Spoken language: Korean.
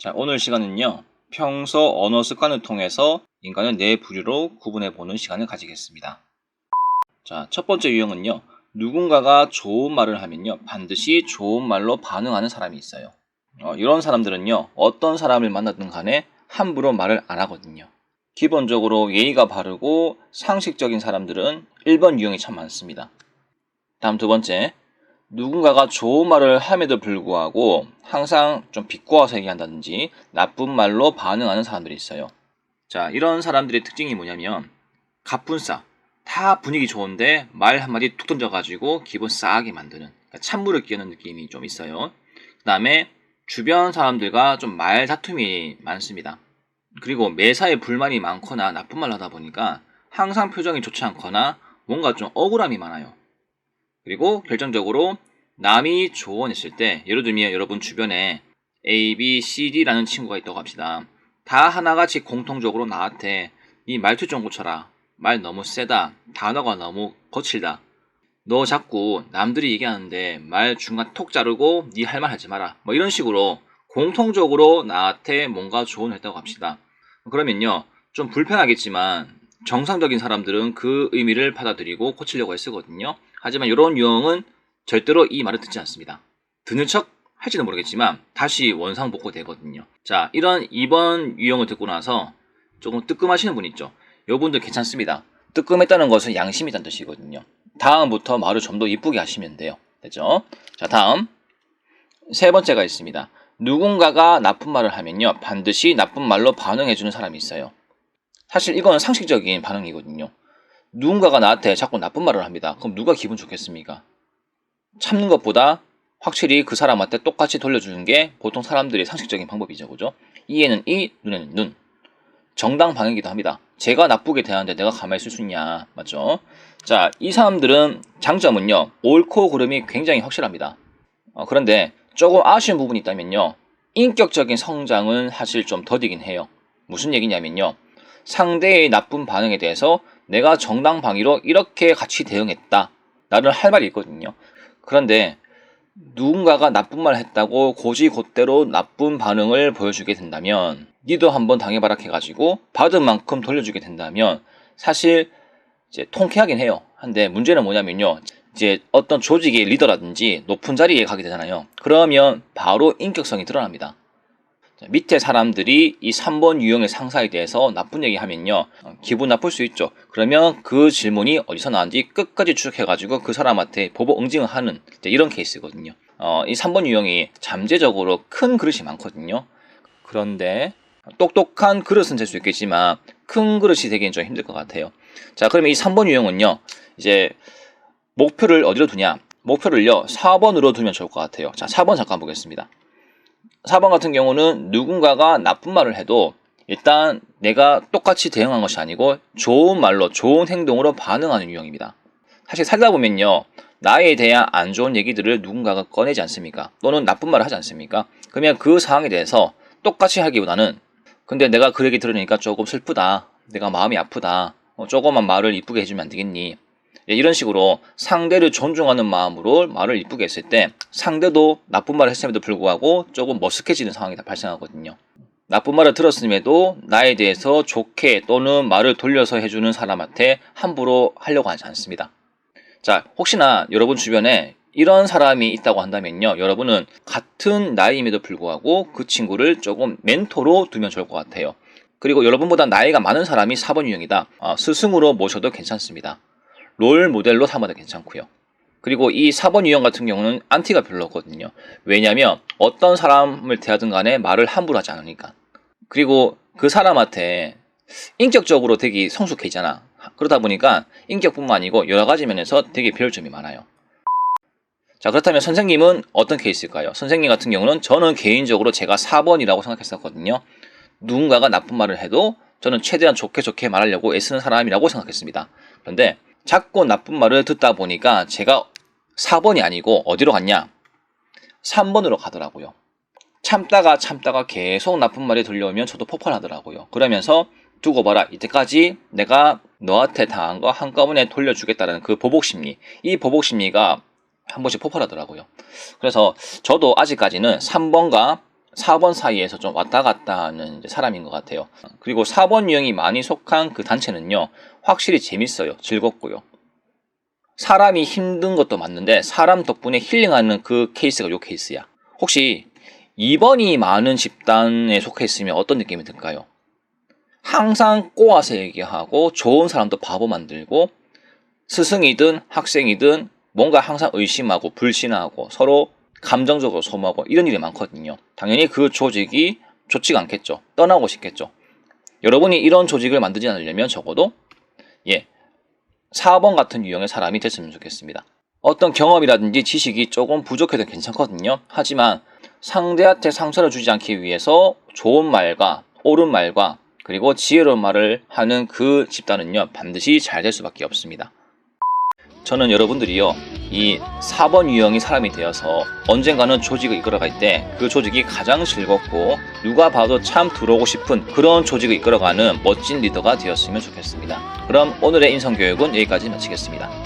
자, 오늘 시간은요, 평소 언어 습관을 통해서 인간을 네 부류로 구분해보는 시간을 가지겠습니다. 자, 첫 번째 유형은요, 누군가가 좋은 말을 하면요, 반드시 좋은 말로 반응하는 사람이 있어요. 이런 사람들은요, 어떤 사람을 만나든 간에 함부로 말을 안 하거든요. 기본적으로 예의가 바르고 상식적인 사람들은 1번 유형이 참 많습니다. 다음 두 번째, 누군가가 좋은 말을 함에도 불구하고 항상 좀 비꼬아서 얘기한다든지 나쁜 말로 반응하는 사람들이 있어요. 자, 이런 사람들의 특징이 뭐냐면 갑분싸, 다 분위기 좋은데 말 한마디 툭 던져가지고 기분 싸하게 만드는, 그러니까 찬물을 끼얹는 느낌이 좀 있어요. 그 다음에 주변 사람들과 좀 말 다툼이 많습니다. 그리고 매사에 불만이 많거나 나쁜 말 하다 보니까 항상 표정이 좋지 않거나 뭔가 좀 억울함이 많아요. 그리고 결정적으로 남이 조언했을 때, 예를 들면 여러분 주변에 A, B, C, D라는 친구가 있다고 합시다. 다 하나같이 공통적으로 나한테 네 말투 좀 고쳐라, 말 너무 세다, 단어가 너무 거칠다, 너 자꾸 남들이 얘기하는데 말 중간 톡 자르고 네 할 말 하지 마라, 뭐 이런 식으로 공통적으로 나한테 뭔가 조언을 했다고 합시다. 그러면요, 좀 불편하겠지만 정상적인 사람들은 그 의미를 받아들이고 고치려고 애쓰거든요. 하지만 이런 유형은 절대로 이 말을 듣지 않습니다. 듣는 척 할지는 모르겠지만 다시 원상복구 되거든요. 자, 이런 2번 유형을 듣고 나서 조금 뜨끔하시는 분 있죠. 요분들 괜찮습니다. 뜨끔했다는 것은 양심이 있다는 뜻이거든요. 다음부터 말을 좀 더 이쁘게 하시면 돼요. 됐죠? 자, 다음 세 번째가 있습니다. 누군가가 나쁜 말을 하면요, 반드시 나쁜 말로 반응해주는 사람이 있어요. 사실 이건 상식적인 반응이거든요. 누군가가 나한테 자꾸 나쁜 말을 합니다. 그럼 누가 기분 좋겠습니까? 참는 것보다 확실히 그 사람한테 똑같이 돌려주는 게 보통 사람들의 상식적인 방법이죠. 그죠? 이에는 이, 눈에는 눈. 정당 방위이기도 합니다. 제가 나쁘게 대하는데 내가 가만히 있을 수 있냐. 맞죠? 자, 이 사람들은 장점은요, 옳고 그름이 굉장히 확실합니다. 그런데 조금 아쉬운 부분이 있다면요, 인격적인 성장은 사실 좀 더디긴 해요. 무슨 얘기냐면요, 상대의 나쁜 반응에 대해서 내가 정당방위로 이렇게 같이 대응했다, 나는 할 말이 있거든요. 그런데 누군가가 나쁜 말 했다고 고지곧대로 나쁜 반응을 보여주게 된다면, 니도 한번 당해봐라 해가지고 받은 만큼 돌려주게 된다면 사실 이제 통쾌하긴 해요. 한데 문제는 뭐냐면요, 이제 어떤 조직의 리더라든지 높은 자리에 가게 되잖아요. 그러면 바로 인격성이 드러납니다. 밑에 사람들이 이 3번 유형의 상사에 대해서 나쁜 얘기 하면요, 기분 나쁠 수 있죠. 그러면 그 질문이 어디서 나왔는지 끝까지 추적해가지고 그 사람한테 보복 응징을 하는 이런 케이스거든요. 이 3번 유형이 잠재적으로 큰 그릇이 많거든요. 그런데 똑똑한 그릇은 될 수 있겠지만 큰 그릇이 되기는 좀 힘들 것 같아요. 자, 그러면 이 3번 유형은요, 이제 목표를 어디로 두냐? 목표를요, 4번으로 두면 좋을 것 같아요. 자, 4번 잠깐 보겠습니다. 4번 같은 경우는 누군가가 나쁜 말을 해도 일단 내가 똑같이 대응한 것이 아니고 좋은 말로, 좋은 행동으로 반응하는 유형입니다. 사실 살다 보면요, 나에 대한 안 좋은 얘기들을 누군가가 꺼내지 않습니까? 또는 나쁜 말을 하지 않습니까? 그러면 그 상황에 대해서 똑같이 하기보다는, 근데 내가 그 얘기 들으니까 조금 슬프다, 내가 마음이 아프다, 조금만 말을 이쁘게 해주면 안 되겠니? 이런 식으로 상대를 존중하는 마음으로 말을 이쁘게 했을 때 상대도 나쁜 말을 했음에도 불구하고 조금 머쓱해지는 상황이 발생하거든요. 나쁜 말을 들었음에도 나에 대해서 좋게 또는 말을 돌려서 해주는 사람한테 함부로 하려고 하지 않습니다. 자, 혹시나 여러분 주변에 이런 사람이 있다고 한다면요, 여러분은 같은 나이임에도 불구하고 그 친구를 조금 멘토로 두면 좋을 것 같아요. 그리고 여러분보다 나이가 많은 사람이 4번 유형이다, 스승으로 모셔도 괜찮습니다. 롤 모델로 삼아도 괜찮고요. 그리고 이 4번 유형 같은 경우는 안티가 별로 없거든요. 왜냐면 어떤 사람을 대하든 간에 말을 함부로 하지 않으니까. 그리고 그 사람한테 인격적으로 되게 성숙해지잖아. 그러다 보니까 인격뿐만 아니고 여러 가지 면에서 되게 배울 점이 많아요. 자, 그렇다면 선생님은 어떤 케이스일까요? 선생님 같은 경우는 저는 개인적으로 제가 4번이라고 생각했었거든요. 누군가가 나쁜 말을 해도 저는 최대한 좋게 말하려고 애쓰는 사람이라고 생각했습니다. 그런데 자꾸 나쁜 말을 듣다 보니까 제가 4번이 아니고 어디로 갔냐? 3번으로 가더라고요. 참다가 계속 나쁜 말이 들려오면 저도 폭발하더라고요. 그러면서 두고 봐라, 이때까지 내가 너한테 당한 거 한꺼번에 돌려주겠다는 그 보복심리, 이 보복심리가 한 번씩 폭발하더라고요. 그래서 저도 아직까지는 3번과 4번 사이에서 좀 왔다 갔다 하는 사람인 것 같아요. 그리고 4번 유형이 많이 속한 그 단체는요, 확실히 재밌어요. 즐겁고요. 사람이 힘든 것도 맞는데 사람 덕분에 힐링하는 그 케이스가 요 케이스야. 혹시 2번이 많은 집단에 속해 있으면 어떤 느낌이 들까요? 항상 꼬아서 얘기하고 좋은 사람도 바보 만들고 스승이든 학생이든 뭔가 항상 의심하고 불신하고 서로 감정적으로 소모하고 이런 일이 많거든요. 당연히 그 조직이 좋지가 않겠죠. 떠나고 싶겠죠. 여러분이 이런 조직을 만들지 않으려면 적어도 4번 같은 유형의 사람이 됐으면 좋겠습니다. 어떤 경험이라든지 지식이 조금 부족해도 괜찮거든요. 하지만 상대한테 상처를 주지 않기 위해서 좋은 말과 옳은 말과 그리고 지혜로운 말을 하는 그 집단은요, 반드시 잘 될 수밖에 없습니다. 저는 여러분들이요, 이 4번 유형의 사람이 되어서 언젠가는 조직을 이끌어갈 때 그 조직이 가장 즐겁고 누가 봐도 참 들어오고 싶은 그런 조직을 이끌어가는 멋진 리더가 되었으면 좋겠습니다. 그럼 오늘의 인성교육은 여기까지 마치겠습니다.